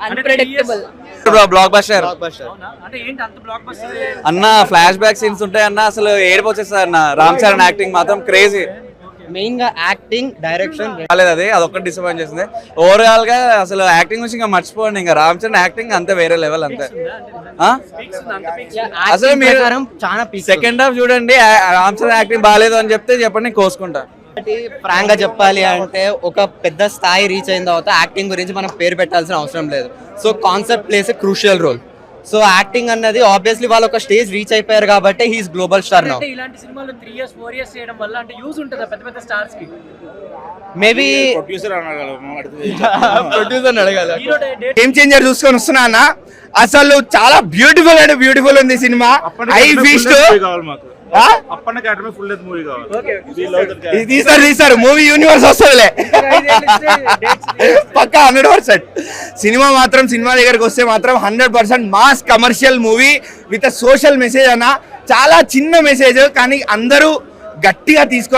Unpredictable. Block buster అంటే ఏంటి అంత బ్లాక్ బస్టర్? అన్న, ఫ్లాష్ బ్యాక్ సీన్స్ ఉంటాయి అన్న, అసలు ఏడుపు వచ్చేస్తుంది అన్న. రామ్ చరణ్ యాక్టింగ్ మాత్రం క్రేజీ. మెయిన్ గా యాక్టింగ్, డైరెక్షన్ రాలేదు, అదొక్కటి డిసప్పాయింట్ చేసింది. ఓవరాల్ గా అసలు యాక్టింగ్ నుంచి ఇంకా మర్చిపోండి. ఇంకా రామ్ చరణ్ యాక్టింగ్ అంతే వేరే లెవెల్ అంతే. అసలు మీరు చాలా సెకండ్ హాఫ్ చూడండి, రామ్ చరణ్ యాక్టింగ్ బాగాలేదు అని చెప్తే చెప్పండి, కోసుకుంటా. ఫ్రాంక్ గా చెప్పాలి అంటే ఒక పెద్ద స్థాయి రీచ్ అయిన తర్వాత యాక్టింగ్ గురించి మనం పేరు పెట్టాల్సిన అవసరం లేదు. So concept plays a crucial role. So acting అన్నది ఆబ్వియస్లీ వాళ్ళు ఒక స్టేజ్ రీచ్ అయిపోయారు కాబట్టి హీస్ గ్లోబల్ స్టార్ నౌ. ఇలాంటి సినిమాలు 3 years 4 years చేయడం వల్ల అంటే యూజ్ ఉంటుందా పెద్ద పెద్ద స్టార్స్ కి? మేబీ ప్రొడ్యూసర్ అడగాలి. గేమ్ చేంజర్ చూసుకొని వస్తున్నా అన్న. అసలు చాలా బ్యూటిఫుల్ అంటే బ్యూటిఫుల్ ఉంది సినిమా. ఐ ఫీస్ట్ తీసారు మూవీ యూనివర్స్ వస్తుందిలే పక్కా 100%. సినిమా మాత్రం సినిమా దగ్గరకు వస్తే మాత్రం 100% mass commercial movie with social message అన్న. చాలా చిన్న మెసేజ్ కానీ అందరూ గట్టిగా తీసుకో